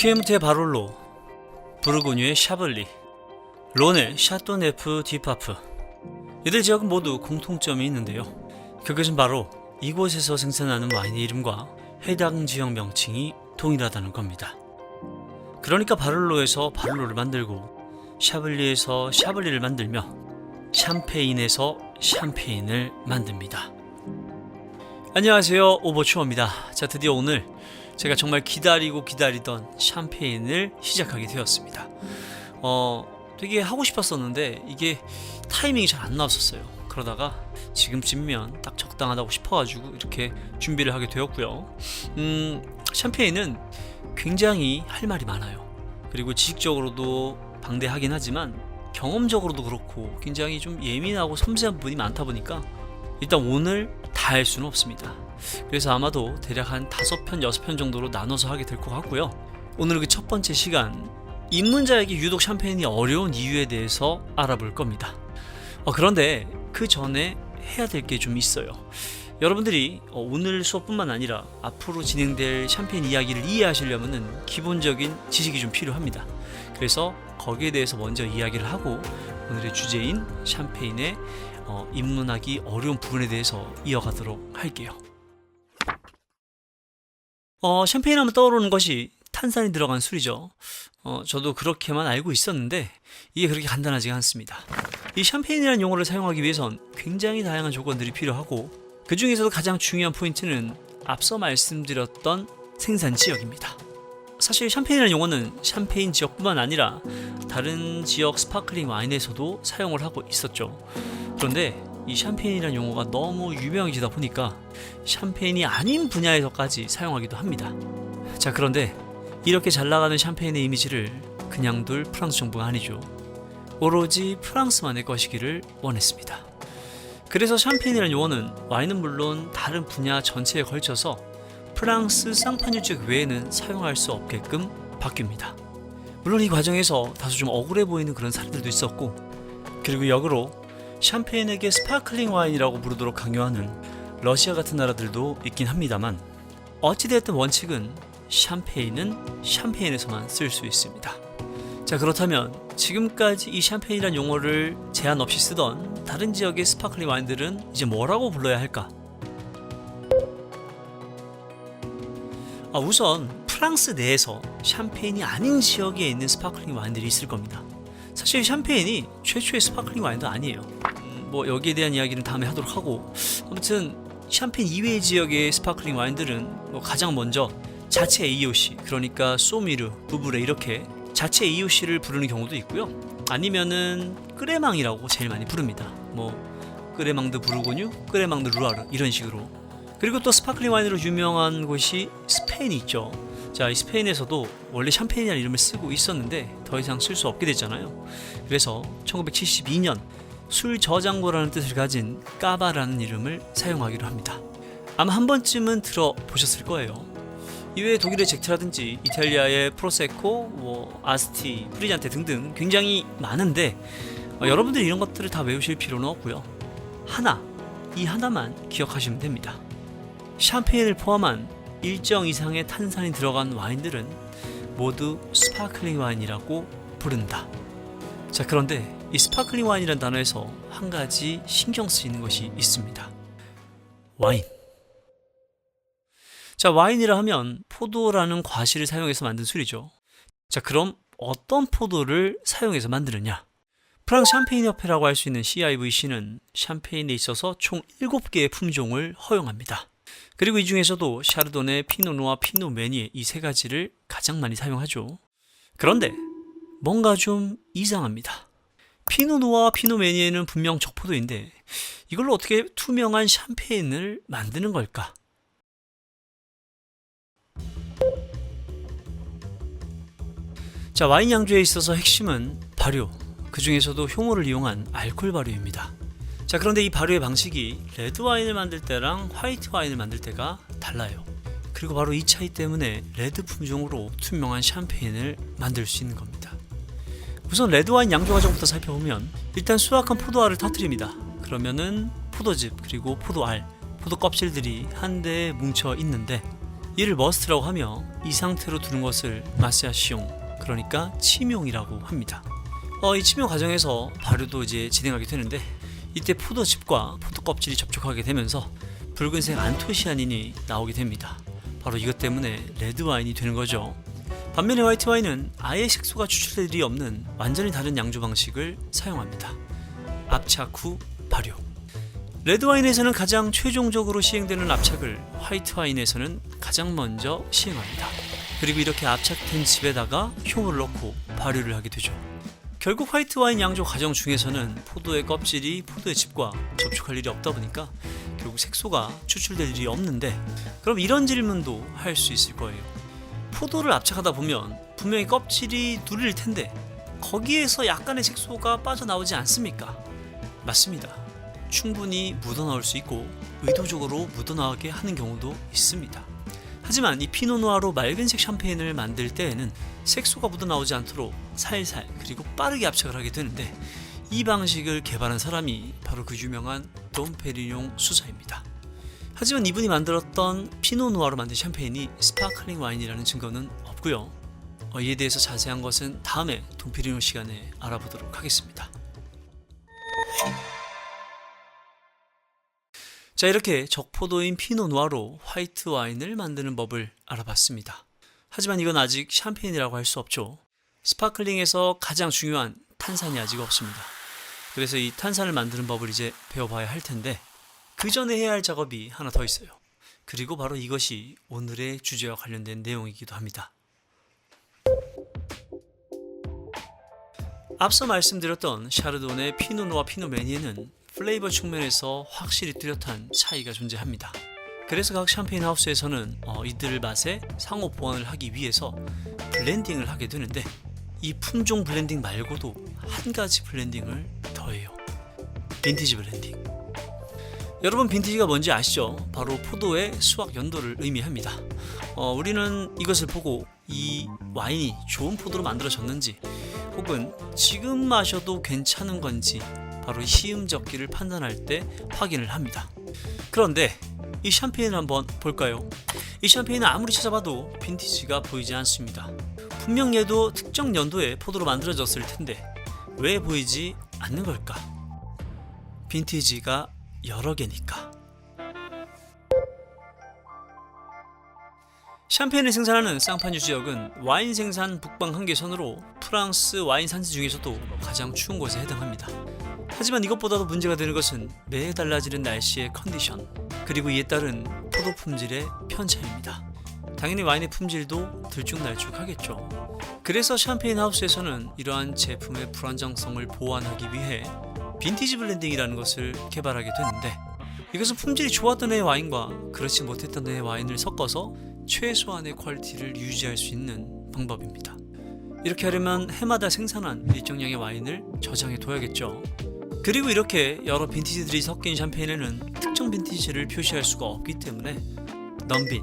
피에모트의 바롤로, 부르고뉴의 샤벌리, 론의 샤또네프 디파프. 이들 지역은 모두 공통점이 있는데요. 그것은 바로 이곳에서 생산하는 와인의 이름과 해당 지역 명칭이 동일하다는 겁니다. 그러니까 바롤로에서 바롤로를 만들고, 샤벌리에서 샤벌리를 만들며, 샴페인에서 샴페인을 만듭니다. 안녕하세요, 오버추어입니다. 자, 드디어 오늘 제가 정말 기다리던 샴페인을 시작하게 되었습니다. 되게 하고 싶었었는데 이게 타이밍이 잘 안 나왔었어요. 그러다가 지금쯤이면 딱 적당하다고 싶어가지고 이렇게 준비를 하게 되었고요. 샴페인은 굉장히 할 말이 많아요. 그리고 지식적으로도 방대하긴 하지만 경험적으로도 그렇고 굉장히 좀 예민하고 섬세한 부분이 많다 보니까 일단 오늘 다 할 수는 없습니다. 그래서 아마도 대략 한 5편, 6편 정도로 나눠서 하게 될 것 같고요. 오늘 그 첫 번째 시간, 입문자에게 유독 샴페인이 어려운 이유에 대해서 알아볼 겁니다. 그런데 그 전에 해야 될 게 좀 있어요. 여러분들이 오늘 수업뿐만 아니라 앞으로 진행될 샴페인 이야기를 이해하시려면 기본적인 지식이 좀 필요합니다. 그래서 거기에 대해서 먼저 이야기를 하고 오늘의 주제인 샴페인의 입문하기 어려운 부분에 대해서 이어가도록 할게요. 샴페인 하면 떠오르는 것이 탄산이 들어간 술이죠. 저도 그렇게만 알고 있었는데 이게 그렇게 간단하지가 않습니다. 이 샴페인이라는 용어를 사용하기 위해선 굉장히 다양한 조건들이 필요하고, 그 중에서도 가장 중요한 포인트는 앞서 말씀드렸던 생산 지역입니다. 사실 샴페인이라는 용어는 샴페인 지역뿐만 아니라 다른 지역 스파클링 와인에서도 사용을 하고 있었죠. 그런데 이 샴페인이라는 용어가 너무 유명해지다 보니까 샴페인이 아닌 분야에서까지 사용하기도 합니다. 자, 그런데 이렇게 잘 나가는 샴페인의 이미지를 그냥 둘 프랑스 정부가 아니죠. 오로지 프랑스만의 것이기를 원했습니다. 그래서 샴페인이라는 용어는 와인은 물론 다른 분야 전체에 걸쳐서 프랑스 쌍파뉴 지역 외에는 사용할 수 없게끔 바뀝니다. 물론 이 과정에서 다소 좀 억울해 보이는 그런 사례들도 있었고, 그리고 역으로 샴페인에게 스파클링 와인이라고 부르도록 강요하는 러시아 같은 나라들도 있긴 합니다만, 어찌되었든 원칙은 샴페인은 샴페인에서만 쓸 수 있습니다. 자, 그렇다면 지금까지 이 샴페인이라는 용어를 제한 없이 쓰던 다른 지역의 스파클링 와인들은 이제 뭐라고 불러야 할까? 우선 프랑스 내에서 샴페인이 아닌 지역에 있는 스파클링 와인들이 있을 겁니다. 사실 샴페인이 최초의 스파클링 와인도 아니에요. 여기에 대한 이야기는 다음에 하도록 하고, 아무튼 샴페인 이외의 지역의 스파클링 와인들은 가장 먼저 자체 AOC, 그러니까 소미르, 부브레 이렇게 자체 AOC를 부르는 경우도 있고요. 아니면은 끄레망이라고 제일 많이 부릅니다. 끄레망드 부르고뉴, 끄레망드 루아르 이런 식으로. 그리고 또 스파클링 와인으로 유명한 곳이 스페인이 있죠. 자, 이 스페인에서도 원래 샴페인이라는 이름을 쓰고 있었는데 더 이상 쓸 수 없게 됐잖아요. 그래서 1972년 술 저장고라는 뜻을 가진 까바라는 이름을 사용하기로 합니다. 아마 한 번쯤은 들어보셨을 거예요. 이외에 독일의 젝트라든지 이탈리아의 프로세코, 아스티, 프리잔테 등등 굉장히 많은데 여러분들이 이런 것들을 다 외우실 필요는 없고요. 이 하나만 기억하시면 됩니다. 샴페인을 포함한 일정 이상의 탄산이 들어간 와인들은 모두 스파클링 와인이라고 부른다. 자, 그런데 이 스파클링 와인이라는 단어에서 한 가지 신경 쓰이는 것이 있습니다. 와인. 자, 와인이라 하면 포도라는 과실을 사용해서 만든 술이죠. 자, 그럼 어떤 포도를 사용해서 만드느냐? 프랑스 샴페인 협회라고 할 수 있는 CIVC는 샴페인에 있어서 총 7개의 품종을 허용합니다. 그리고 이 중에서도 샤르도네, 피노누아, 피노메니에 이 3가지를 가장 많이 사용하죠. 그런데 뭔가 좀 이상합니다. 피노누아, 피노메니에는 분명 적포도인데 이걸로 어떻게 투명한 샴페인을 만드는 걸까? 자, 와인 양조에 있어서 핵심은 발효, 그 중에서도 효모를 이용한 알코올 발효입니다. 자, 그런데 이 발효의 방식이 레드 와인을 만들 때랑 화이트 와인을 만들 때가 달라요. 그리고 바로 이 차이 때문에 레드 품종으로 투명한 샴페인을 만들 수 있는 겁니다. 우선 레드 와인 양조 과정부터 살펴보면 일단 수확한 포도알을 터뜨립니다. 그러면은 포도즙 그리고 포도알, 포도 껍질들이 한데에 뭉쳐 있는데 이를 머스트라고 하며 이 상태로 두는 것을 마스야시용, 그러니까 침용이라고 합니다. 이 침용 과정에서 발효도 이제 진행하게 되는데, 이때 포도즙과 포도 껍질이 접촉하게 되면서 붉은색 안토시아닌이 나오게 됩니다. 바로 이것 때문에 레드 와인이 되는 거죠. 반면에 화이트 와인은 아예 색소가 추출될 일이 없는 완전히 다른 양조 방식을 사용합니다. 압착 후 발효. 레드 와인에서는 가장 최종적으로 시행되는 압착을 화이트 와인에서는 가장 먼저 시행합니다. 그리고 이렇게 압착된 즙에다가 효모를 넣고 발효를 하게 되죠. 결국 화이트 와인 양조 과정 중에서는 포도의 껍질이 포도의 즙과 접촉할 일이 없다 보니까 결국 색소가 추출될 일이 없는데, 그럼 이런 질문도 할 수 있을 거예요. 포도를 압착하다 보면 분명히 껍질이 눌릴 텐데 거기에서 약간의 색소가 빠져나오지 않습니까? 맞습니다. 충분히 묻어나올 수 있고 의도적으로 묻어나오게 하는 경우도 있습니다. 하지만 이 피노누아로 맑은색 샴페인을 만들 때에는 색소가 묻어나오지 않도록 살살 그리고 빠르게 압착을 하게 되는데, 이 방식을 개발한 사람이 바로 그 유명한 돔페리뇽 수사입니다. 하지만 이분이 만들었던 피노누아로 만든 샴페인이 스파클링 와인이라는 증거는 없고요. 이에 대해서 자세한 것은 다음에 돔페리뇽 시간에 알아보도록 하겠습니다. 자, 이렇게 적포도인 피노누아로 화이트 와인을 만드는 법을 알아봤습니다. 하지만 이건 아직 샴페인이라고 할 수 없죠. 스파클링에서 가장 중요한 탄산이 아직 없습니다. 그래서 이 탄산을 만드는 법을 이제 배워봐야 할 텐데, 그 전에 해야 할 작업이 하나 더 있어요. 그리고 바로 이것이 오늘의 주제와 관련된 내용이기도 합니다. 앞서 말씀드렸던 샤르도네, 피노누아, 피노메니에는 플레이버 측면에서 확실히 뚜렷한 차이가 존재합니다. 그래서 각 샴페인 하우스에서는 이들 맛의 상호 보완을 하기 위해서 블렌딩을 하게 되는데, 이 품종 블렌딩 말고도 한 가지 블렌딩을 더해요. 빈티지 블렌딩. 여러분, 빈티지가 뭔지 아시죠? 바로 포도의 수확 연도를 의미합니다. 우리는 이것을 보고 이 와인이 좋은 포도로 만들어졌는지 혹은 지금 마셔도 괜찮은 건지 바로 시음적기를 판단할 때 확인을 합니다. 그런데 이 샴페인을 한번 볼까요? 이 샴페인은 아무리 찾아봐도 빈티지가 보이지 않습니다. 분명 얘도 특정 연도에 포도로 만들어졌을 텐데 왜 보이지 않는 걸까? 빈티지가 여러 개니까. 샴페인을 생산하는 쌍파뉴 지역은 와인 생산 북방 한계선으로 프랑스 와인 산지 중에서도 가장 추운 곳에 해당합니다. 하지만 이것보다도 문제가 되는 것은 매해 달라지는 날씨의 컨디션, 그리고 이에 따른 포도 품질의 편차입니다. 당연히 와인의 품질도 들쭉날쭉하겠죠. 그래서 샴페인 하우스에서는 이러한 제품의 불안정성을 보완하기 위해 빈티지 블렌딩이라는 것을 개발하게 되는데, 이것은 품질이 좋았던 해의 와인과 그렇지 못했던 해의 와인을 섞어서 최소한의 퀄리티를 유지할 수 있는 방법입니다. 이렇게 하려면 해마다 생산한 일정량의 와인을 저장해 둬야겠죠. 그리고 이렇게 여러 빈티지들이 섞인 샴페인에는 특정 빈티지를 표시할 수가 없기 때문에 넘빈,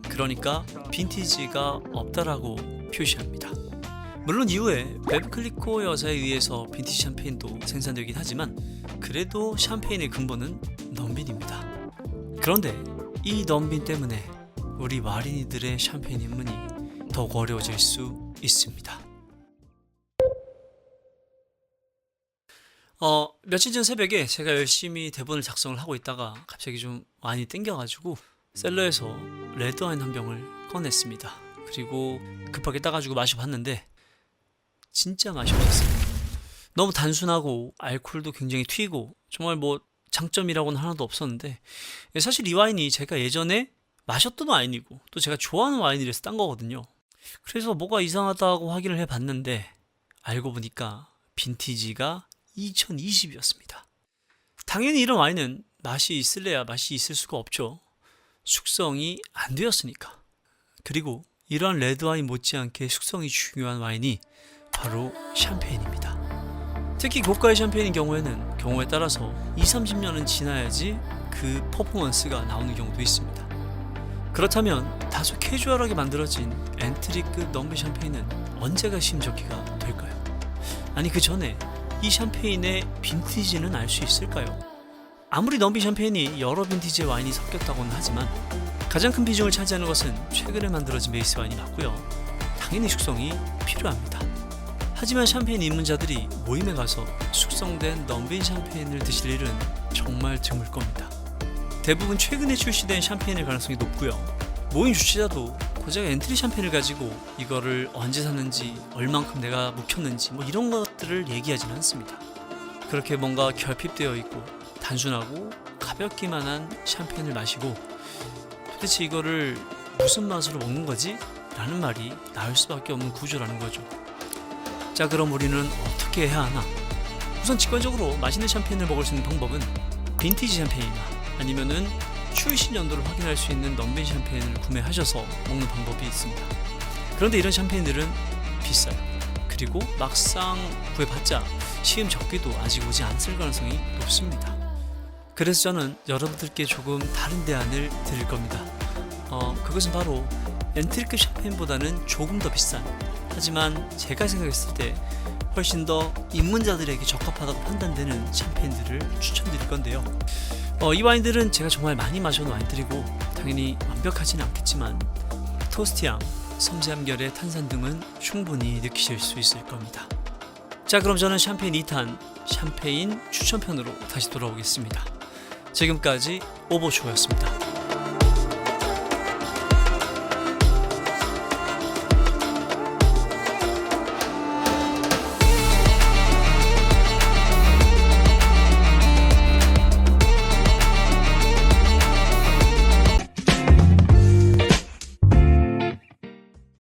그러니까 빈티지가 없다라고 표시합니다. 물론 이후에 베브클리코 여사에 의해서 빈티지 샴페인도 생산되긴 하지만 그래도 샴페인의 근본은 넘빈입니다. 그런데 이 넘빈 때문에 우리 마린이들의 샴페인 입문이 더욱 어려워질 수 있습니다. 며칠 전 새벽에 제가 열심히 대본을 작성을 하고 있다가 갑자기 좀 많이 땡겨가지고 셀러에서 레드와인 한 병을 꺼냈습니다. 그리고 급하게 따가지고 마셔봤는데 진짜 맛이 없었어요. 너무 단순하고 알코올도 굉장히 튀고 정말 뭐 장점이라고는 하나도 없었는데, 사실 이 와인이 제가 예전에 마셨던 와인이고 또 제가 좋아하는 와인이라서 딴 거거든요. 그래서 뭐가 이상하다고 확인을 해봤는데 알고 보니까 빈티지가 2020이었습니다. 당연히 이런 와인은 맛이 있을래야 맛이 있을 수가 없죠. 숙성이 안 되었으니까. 그리고 이러한 레드와인 못지않게 숙성이 중요한 와인이 바로 샴페인입니다. 특히 고가의 샴페인인 경우에는 경우에 따라서 20-30년은 지나야지 그 퍼포먼스가 나오는 경우도 있습니다. 그렇다면 다소 캐주얼하게 만들어진 엔트리급 넘빈 샴페인은 언제가 시음적기가 될까요? 아니 그 전에 이 샴페인의 빈티지는 알 수 있을까요? 아무리 넘비 샴페인이 여러 빈티지의 와인이 섞였다고는 하지만 가장 큰 비중을 차지하는 것은 최근에 만들어진 베이스 와인이 맞고요. 당연히 숙성이 필요합니다. 하지만 샴페인 입문자들이 모임에 가서 숙성된 넘빈 샴페인을 드실 일은 정말 드물 겁니다. 대부분 최근에 출시된 샴페인일 가능성이 높고요. 모임 주최자도 고작 엔트리 샴페인을 가지고 이거를 언제 샀는지, 얼만큼 내가 묵혔는지 뭐 이런 것들을 얘기하지는 않습니다. 그렇게 뭔가 결핍되어 있고 단순하고 가볍기만 한 샴페인을 마시고 도대체 이거를 무슨 맛으로 먹는 거지? 라는 말이 나올 수밖에 없는 구조라는 거죠. 자, 그럼 우리는 어떻게 해야 하나? 우선 직관적으로 맛있는 샴페인을 먹을 수 있는 방법은 빈티지 샴페인이나 아니면은 출시 연도를 확인할 수 있는 넘빈 샴페인을 구매하셔서 먹는 방법이 있습니다. 그런데 이런 샴페인들은 비싸요. 그리고 막상 구해봤자 시음 적기도 아직 오지 않을 가능성이 높습니다. 그래서 저는 여러분들께 조금 다른 대안을 드릴 겁니다. 그것은 바로 엔트리급 샴페인보다는 조금 더 비싼, 하지만 제가 생각했을 때 훨씬 더 입문자들에게 적합하다고 판단되는 샴페인들을 추천드릴 건데요. 이 와인들은 제가 정말 많이 마셔온 와인들이고 당연히 완벽하지는 않겠지만 토스트향, 섬세함 결의 탄산 등은 충분히 느끼실 수 있을 겁니다. 자, 그럼 저는 샴페인 2탄 샴페인 추천편으로 다시 돌아오겠습니다. 지금까지 오버초였습니다.